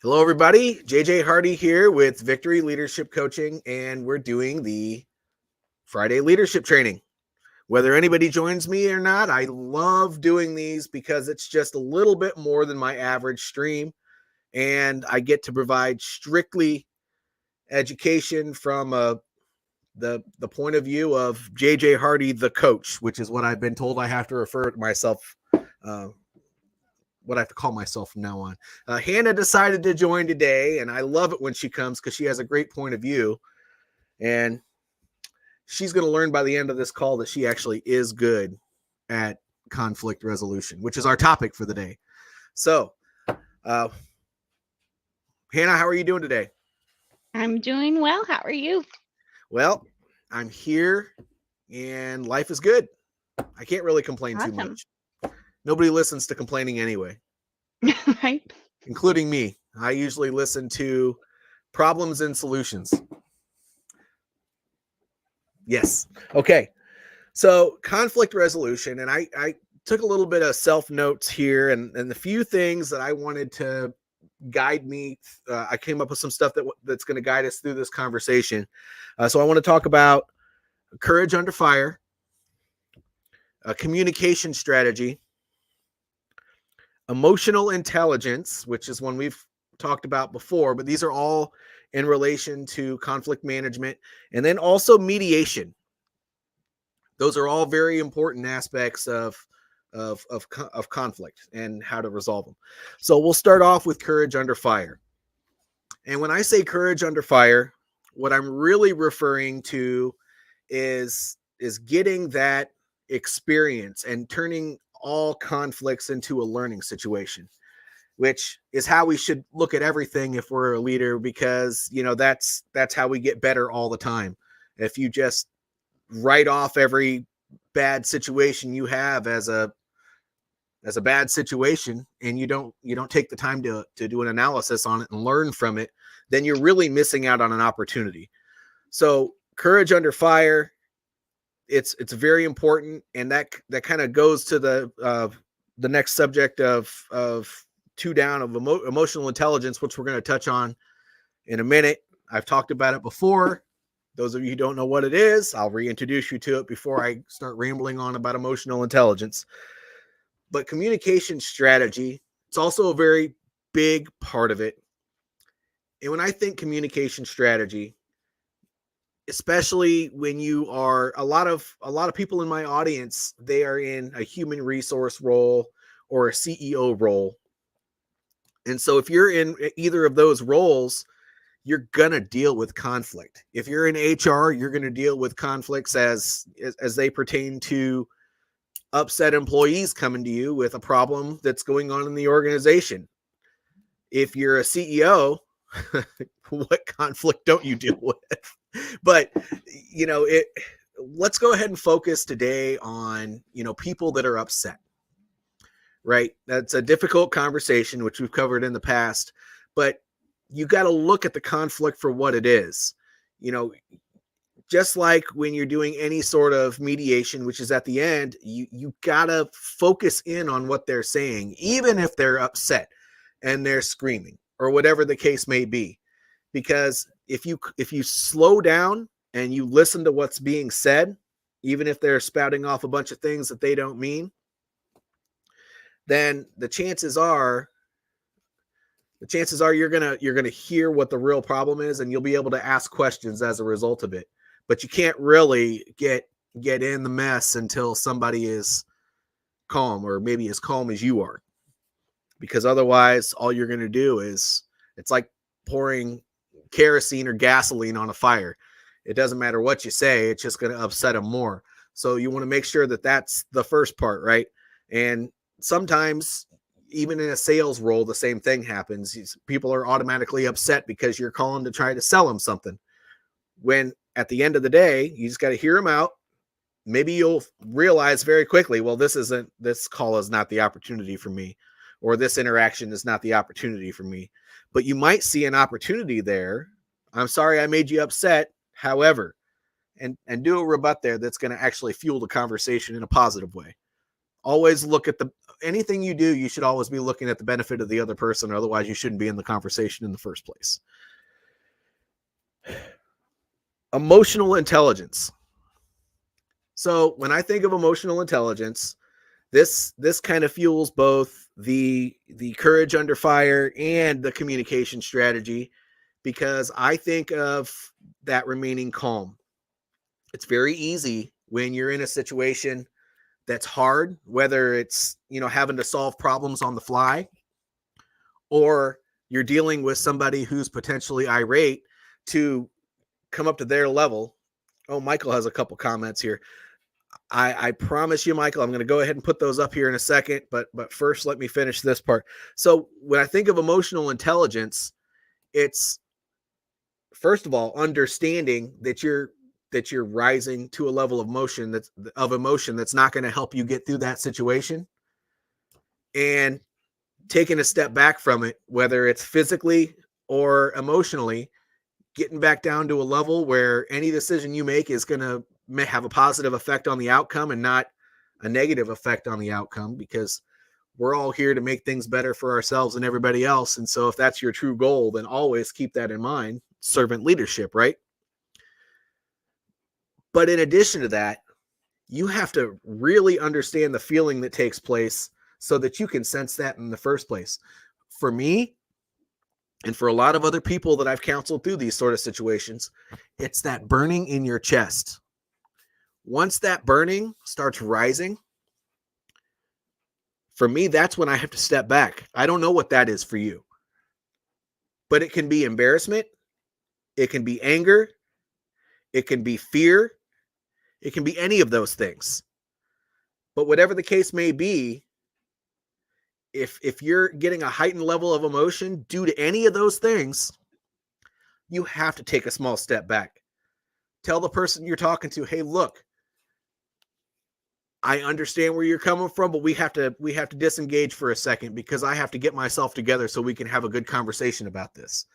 Hello, everybody. JJ Hardy here with Victory Leadership Coaching, and we're doing the Friday leadership training. Whether anybody joins me or not, I love doing these because it's just a little bit more than my average stream, and I get to provide strictly education from the point of view of JJ Hardy, the coach, which is what I've been told I have to refer to myself. What I have to call myself from now on. Hannah decided to join today, and I love it when she comes because she has a great point of view. And she's going to learn by the end of this call that she actually is good at conflict resolution, which is our topic for the day. So, Hannah, how are you doing today? I'm doing well. How are you? Well, I'm here, and life is good. I can't really complain too Awesome. much. Nobody listens to complaining anyway. Right? Including me. I usually listen to problems and solutions. Yes. Okay. So conflict resolution, and I took a little bit of self notes here, and the few things that I wanted to guide me. I came up with some stuff that's going to guide us through this conversation. So I want to talk about courage under fire, communication strategy, emotional intelligence, which is one we've talked about before, but these are all in relation to conflict management, and then also mediation. Those are all very important aspects of conflict and how to resolve them. So we'll start off with courage under fire. And when I say courage under fire, what I'm really referring to is getting that experience and turning all conflicts into a learning situation, which is how we should look at everything if we're a leader, because that's how we get better all the time. If you just write off every bad situation you have as a bad situation, and you don't take the time to do an analysis on it and learn from it, then you're really missing out on an opportunity. So courage under fire, it's very important, and that kind of goes to the next subject of two down, of emotional intelligence, which we're going to touch on in a minute. I've talked about it before. Those of you who don't know what it is, I'll reintroduce you to it before I start rambling on about emotional intelligence. But communication strategy, it's also a very big part of it. And when I think communication strategy, especially when you are a lot of people in my audience, they are in a human resource role or a CEO role. And so if you're in either of those roles, you're going to deal with conflict. If you're in HR, you're going to deal with conflicts as they pertain to upset employees coming to you with a problem that's going on in the organization. If you're a CEO, what conflict don't you deal with? But let's go ahead and focus today on people that are upset. Right? That's a difficult conversation, which we've covered in the past, but you got to look at the conflict for what it is. Just like when you're doing any sort of mediation, which is at the end, you got to focus in on what they're saying, even if they're upset and they're screaming or whatever the case may be. Because if you slow down and you listen to what's being said, even if they're spouting off a bunch of things that they don't mean, then the chances are you're gonna hear what the real problem is, and you'll be able to ask questions as a result of it. But you can't really get in the mess until somebody is calm, or maybe as calm as you are, because otherwise all you're gonna do is, it's like pouring kerosene or gasoline on a fire. It doesn't matter what you say, it's just gonna upset them more. So you want to make sure that that's the first part, right? And sometimes even in a sales role, the same thing happens. People are automatically upset because you're calling to try to sell them something, when at the end of the day, you just got to hear them out. Maybe you'll realize very quickly, well, this call is not the opportunity for me, or this interaction is not the opportunity for me. But you might see an opportunity there. I'm sorry I made you upset. However, and do a rebut there that's going to actually fuel the conversation in a positive way. Always look at anything you do, you should always be looking at the benefit of the other person, or otherwise you shouldn't be in the conversation in the first place. Emotional intelligence. So when I think of emotional intelligence, this kind of fuels both the courage under fire and the communication strategy, because I think of that remaining calm. It's very easy when you're in a situation that's hard, whether it's, having to solve problems on the fly, or you're dealing with somebody who's potentially irate, to come up to their level. Oh, Michael has a couple comments here. I promise you, Michael, I'm going to go ahead and put those up here in a second, but first let me finish this part. So when I think of emotional intelligence, it's, first of all, understanding that you're rising to a level of emotion that's not going to help you get through that situation, and taking a step back from it, whether it's physically or emotionally, getting back down to a level where any decision you make is going to have a positive effect on the outcome and not a negative effect on the outcome, because we're all here to make things better for ourselves and everybody else. And so if that's your true goal, then always keep that in mind. Servant leadership, right? But in addition to that, you have to really understand the feeling that takes place so that you can sense that in the first place. For me, and for a lot of other people that I've counseled through these sort of situations, it's that burning in your chest. Once that burning starts rising, for me, that's when I have to step back. I don't know what that is for you, but it can be embarrassment. It can be anger. It can be fear. It can be any of those things. But whatever the case may be, if you're getting a heightened level of emotion due to any of those things, you have to take a small step back. Tell the person you're talking to, hey, look, I understand where you're coming from, but we have to disengage for a second, because I have to get myself together so we can have a good conversation about this.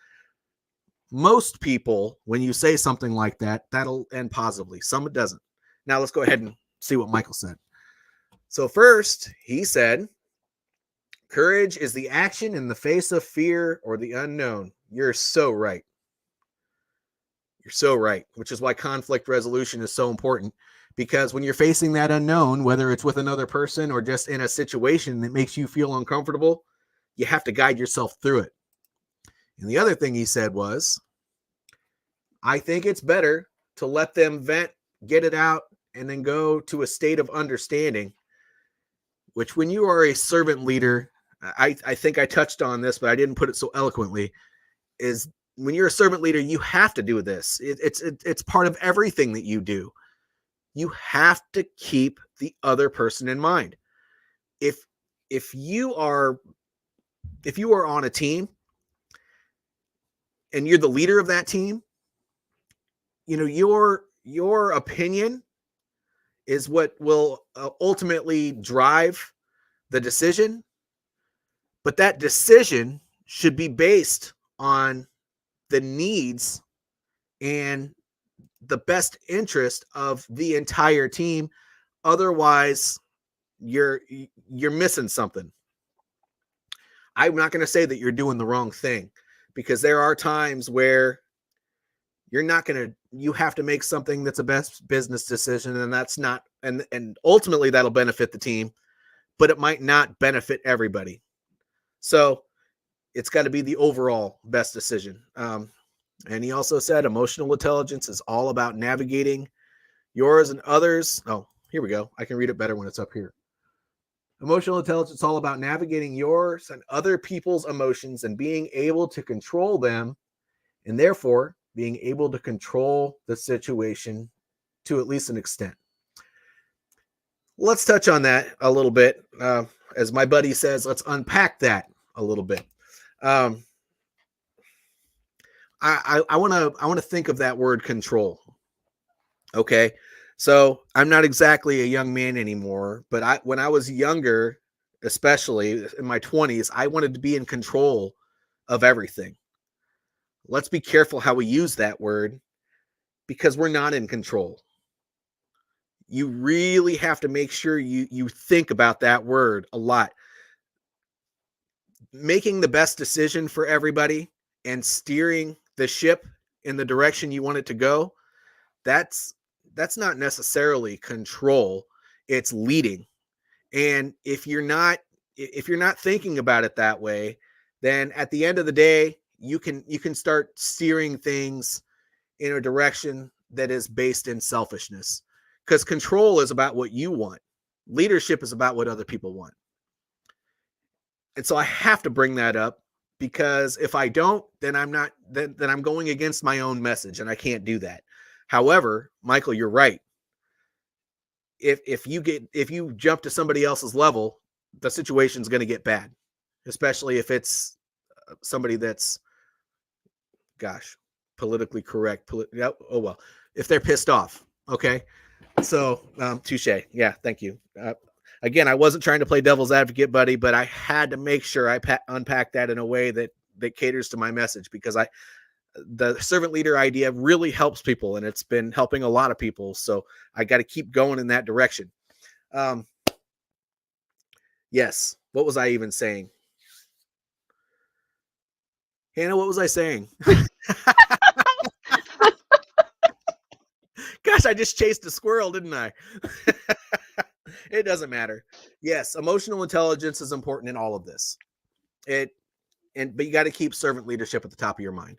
Most people, when you say something like that, that'll end positively. Some it doesn't. Now let's go ahead and see what Michael said. So first, he said, courage is the action in the face of fear or the unknown. You're so right. You're so right, which is why conflict resolution is so important, because when you're facing that unknown, whether it's with another person or just in a situation that makes you feel uncomfortable, you have to guide yourself through it. And the other thing he said was, I think it's better to let them vent, get it out, and then go to a state of understanding, which when you are a servant leader, I think I touched on this, but I didn't put it so eloquently, is when you're a servant leader, you have to do this. It's part of everything that you do. You have to keep the other person in mind. If you are on a team and you're the leader of that team, your opinion is what will ultimately drive the decision. But that decision should be based on the needs and the best interest of the entire team. Otherwise, you're missing something. I'm not going to say that you're doing the wrong thing, because there are times where you have to make something that's a best business decision, and that's not, and ultimately that'll benefit the team, but it might not benefit everybody. So it's got to be the overall best decision. And he also said emotional intelligence is all about navigating yours and others. Oh, here we go. I can read it better when it's up here. Emotional intelligence is all about navigating yours and other people's emotions and being able to control them, and therefore being able to control the situation to at least an extent. Let's touch on that a little bit. As my buddy says, let's unpack that a little bit. I want to think of that word control. Okay. So I'm not exactly a young man anymore, but when I was younger, especially in my 20s, I wanted to be in control of everything. Let's be careful how we use that word, because we're not in control. you really have to make sure you think about that word a lot. Making the best decision for everybody and steering the ship in the direction you want it to go, that's not necessarily control, it's leading. And if you're not thinking about it that way, then at the end of the day, you can start steering things in a direction that is based in selfishness, because control is about what you want, leadership is about what other people want. And so I have to bring that up, because if I don't, then I'm going against my own message, and I can't do that. However, Michael, you're right. If you jump to somebody else's level, the situation's going to get bad, especially if it's somebody that's, gosh, politically correct. Oh well, if they're pissed off. Okay, so touche. Yeah, thank you. Again, I wasn't trying to play devil's advocate, buddy, but I had to make sure I unpack that in a way that caters to my message, because the servant leader idea really helps people, and it's been helping a lot of people. So I got to keep going in that direction. Yes. What was I even saying? Hannah, what was I saying? Gosh, I just chased a squirrel, didn't I? It doesn't matter. Yes, emotional intelligence is important in all of this. But you got to keep servant leadership at the top of your mind.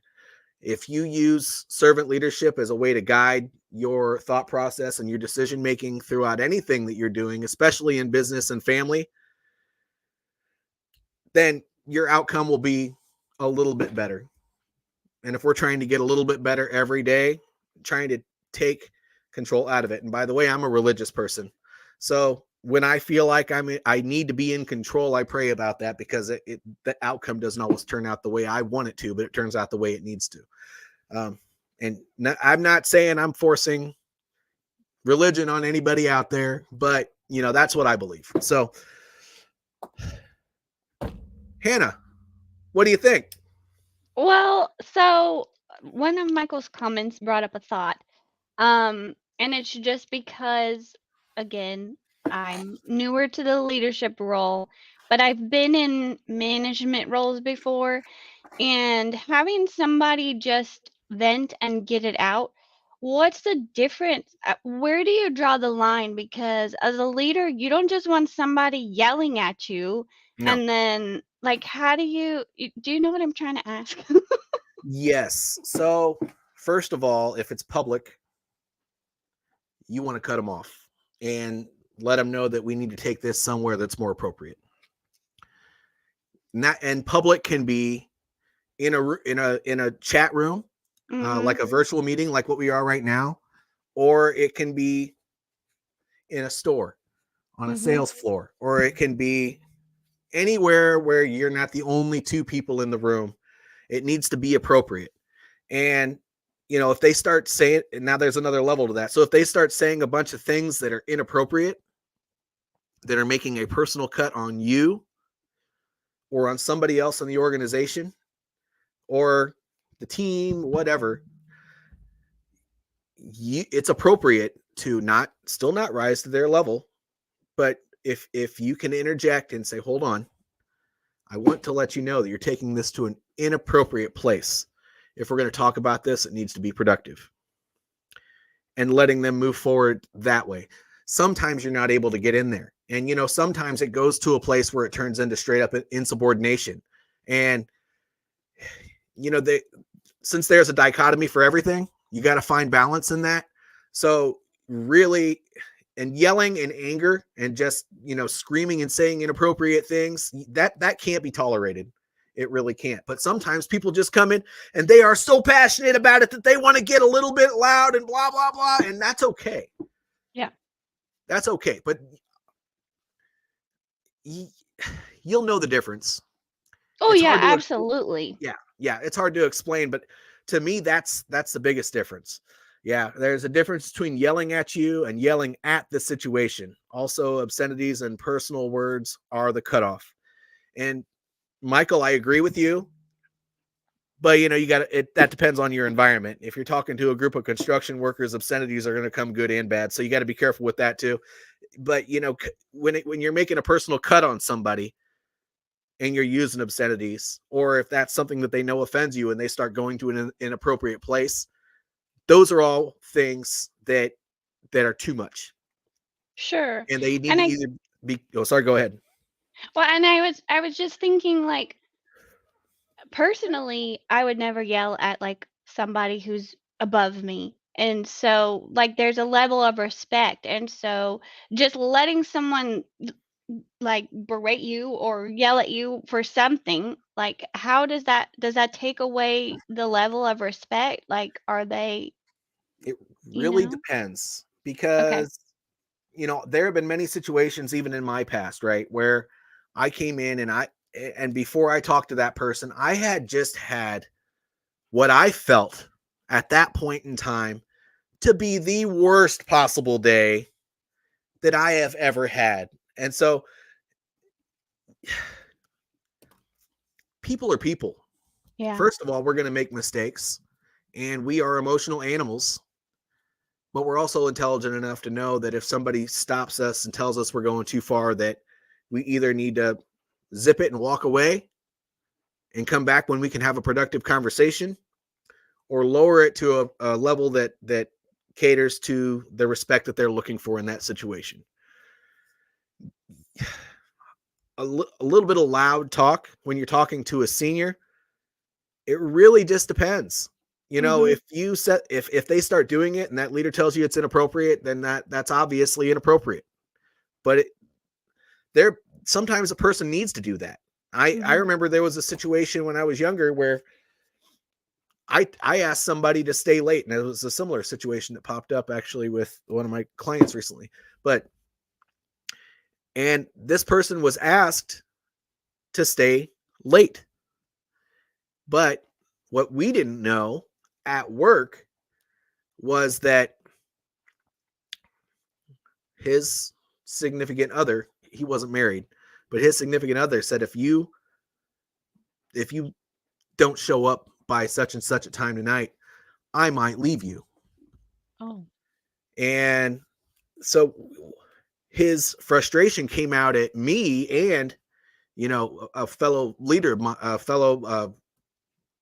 If you use servant leadership as a way to guide your thought process and your decision making throughout anything that you're doing, especially in business and family, then your outcome will be a little bit better. And if we're trying to get a little bit better every day, trying to take control out of it. And by the way, I'm a religious person. So when I feel like I need to be in control, I pray about that, because the outcome doesn't always turn out the way I want it to, but it turns out the way it needs to. I'm not saying I'm forcing religion on anybody out there, but that's what I believe. So, Hannah, what do you think? Well, so one of Michael's comments brought up a thought. And it's just because, again, I'm newer to the leadership role, but I've been in management roles before, and having somebody just vent and get it out, what's the difference? Where do you draw the line? Because as a leader, you don't just want somebody yelling at you, No. and then, like, how do do you know what I'm trying to ask? Yes. So, first of all, if it's public, you want to cut them off and let them know that we need to take this somewhere that's more appropriate. And public can be in a chat room, Mm-hmm. like a virtual meeting, like what we are right now, or it can be in a store, on a Mm-hmm. sales floor, or it can be anywhere where you're not the only two people in the room. It needs to be appropriate. And if they start saying, and now there's another level to that. So if they start saying a bunch of things that are inappropriate, that are making a personal cut on you or on somebody else in the organization or the team, whatever, it's appropriate to still not rise to their level. But if you can interject and say, hold on, I want to let you know that you're taking this to an inappropriate place. If we're going to talk about this, it needs to be productive. And letting them move forward that way. Sometimes you're not able to get in there. And, sometimes it goes to a place where it turns into straight up insubordination. And, since there's a dichotomy for everything, you got to find balance in that. So really, and yelling and anger and just, screaming and saying inappropriate things, that can't be tolerated. It really can't. But sometimes people just come in and they are so passionate about it that they want to get a little bit loud and blah, blah, blah. And that's okay. Yeah. That's okay. But you'll know the difference. Oh, It's yeah, hard to absolutely. yeah, it's hard to explain, but to me, that's the biggest difference. Yeah, there's a difference between yelling at you and yelling at the situation. Also, obscenities and personal words are the cutoff. And Michael, I agree with you. But you got it. That depends on your environment. If you're talking to a group of construction workers, obscenities are going to come good and bad. So you got to be careful with that too. But when you're making a personal cut on somebody and you're using obscenities, or if that's something that they know offends you and they start going to an inappropriate place, those are all things that are too much, Sure. and they need And to I either be. Oh, sorry. Go ahead. well, and I was just thinking, like, personally, I would never yell at, like, somebody who's above me. And so, like, there's a level of respect. And so just letting someone like berate you or yell at you for something, like, how does that take away the level of respect? Like, are they, It you really know? depends Okay. because there have been many situations, even in my past, right, where I came in and before I talked to that person, I had just had what I felt at that point in time to be the worst possible day that I have ever had. And so people are people. Yeah. First of all, we're going to make mistakes and we are emotional animals, but we're also intelligent enough to know that if somebody stops us and tells us we're going too far, that we either need to zip it and walk away and come back when we can have a productive conversation, or lower it to a level that caters to the respect that they're looking for in that situation. A little bit of loud talk when you're talking to a senior, it really just depends. Mhm. If they start doing it and that leader tells you it's inappropriate, then that's obviously inappropriate. But there sometimes a person needs to do that. I Mhm. remember there was a situation when I was younger where I asked somebody to stay late, and it was a similar situation that popped up actually with one of my clients recently. But and this person was asked to stay late, but what we didn't know at work was that his significant other, he wasn't married, but his significant other said, if you don't show up by such and such a time tonight, I might leave you. Oh. And so his frustration came out at me and a fellow leader, a fellow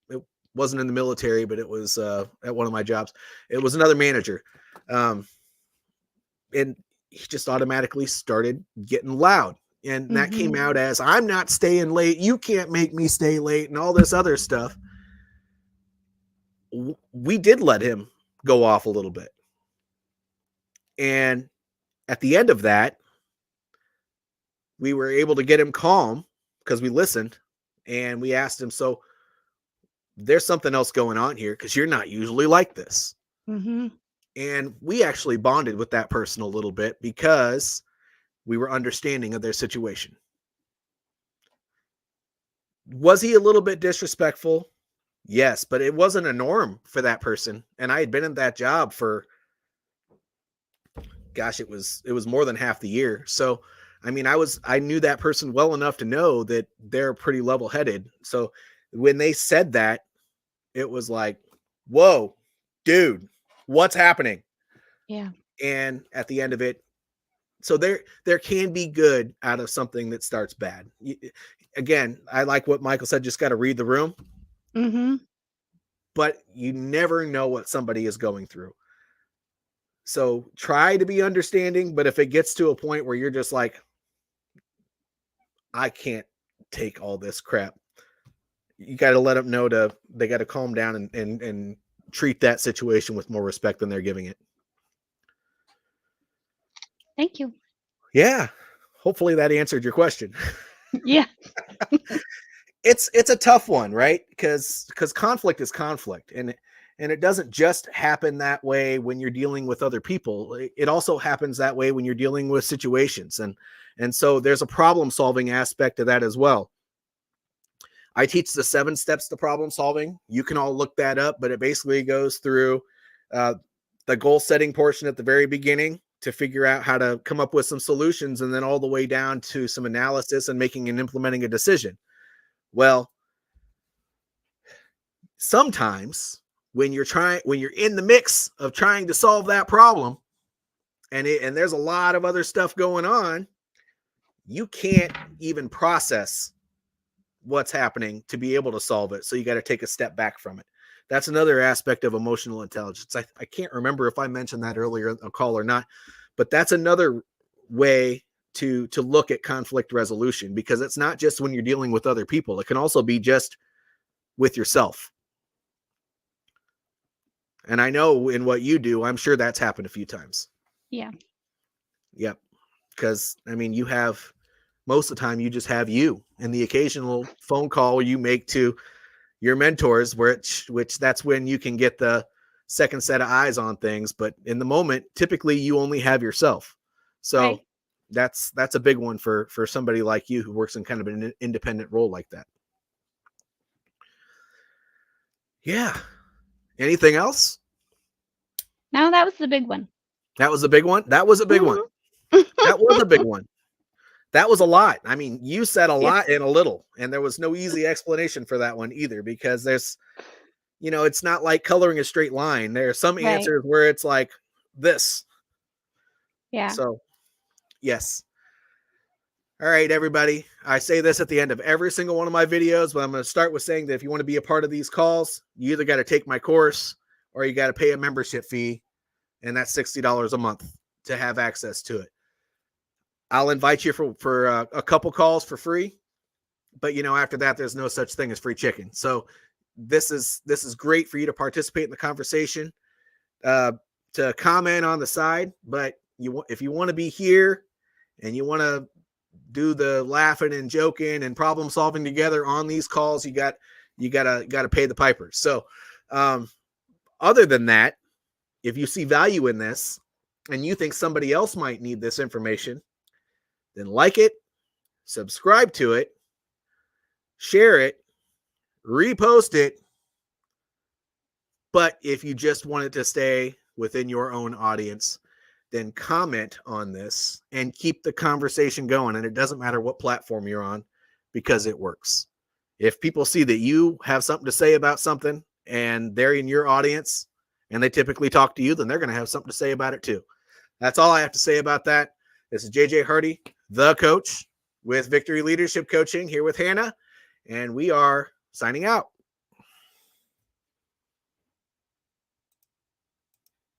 it wasn't in the military, but it was at one of my jobs. It was another manager. um, and he just automatically started getting loud, and that came Mhm. out as, I'm not staying late, you can't make me stay late, and all this other stuff. We did let him go off a little bit, and at the end of that, we were able to get him calm because we listened, and we asked him, so there's something else going on here because you're not usually like this. Mhm. And we actually bonded with that person a little bit because we were understanding of their situation. Was he a little bit disrespectful? Yes, but it wasn't a norm for that person. And I had been in that job for, gosh, it was more than half the year. So I mean, I knew that person well enough to know that they're pretty level headed. So when they said that, it was like, whoa, dude, what's happening? Yeah. And at the end of it, so there can be good out of something that starts bad. Again, I like what Michael said, just got to read the room, Mhm. but you never know what somebody is going through. So try to be understanding, but if it gets to a point where you're just like, I can't take all this crap, you got to let them know they got to calm down and treat that situation with more respect than they're giving it. Thank you. Yeah. Hopefully that answered your question. Yeah. It's a tough one, right? Because conflict is conflict, and it doesn't just happen that way when you're dealing with other people. It also happens that way when you're dealing with situations, and so there's a problem solving aspect to that as well. I teach the 7 steps to problem solving. You can all look that up, but it basically goes through uh, the goal setting portion at the very beginning to figure out how to come up with some solutions, and then all the way down to some analysis and making and implementing a decision. Well, sometimes when you're in the mix of trying to solve that problem, and there's a lot of other stuff going on, you can't even process what's happening to be able to solve it. So you got to take a step back from it. That's another aspect of emotional intelligence. I can't remember if I mentioned that earlier in a call or not, but that's another way to look at conflict resolution, because it's not just when you're dealing with other people. It can also be just with yourself. And I know in what you do, I'm sure that's happened a few times. Yeah. Yep. Because, I mean, you have, most of the time, you just have you and the occasional phone call you make to your mentors, which that's when you can get the second set of eyes on things. But in the moment, typically you only have yourself. So Right. that's a big one for somebody like you who works in kind of an independent role like that. Yeah. Anything else? No, that was the big one. That was a big one. That was a big one. That was a big one. That was a lot. I mean, you said a Yeah. lot in a little, and there was no easy explanation for that one either, because there's, it's not like coloring a straight line. There are some Right. answers where it's like this. Yeah. So, yes. All right, everybody. I say this at the end of every single one of my videos, but I'm going to start with saying that if you want to be a part of these calls, you either got to take my course or you got to pay a membership fee, and that's $60 a month to have access to it. I'll invite you for a couple calls for free, but after that, there's no such thing as free chicken. So this is great for you to participate in the conversation, to comment on the side. But if you want to be here and you want to do the laughing and joking and problem solving together on these calls, you gotta pay the piper. So other than that, if you see value in this and you think somebody else might need this information, then like it, subscribe to it, share it, repost it. But if you just want it to stay within your own audience, then comment on this and keep the conversation going. And it doesn't matter what platform you're on, because it works. If people see that you have something to say about something and they're in your audience and they typically talk to you, then they're going to have something to say about it too. That's all I have to say about that. This is JJ Hardy, the coach with Victory Leadership Coaching, here with Hannah, and we are signing out.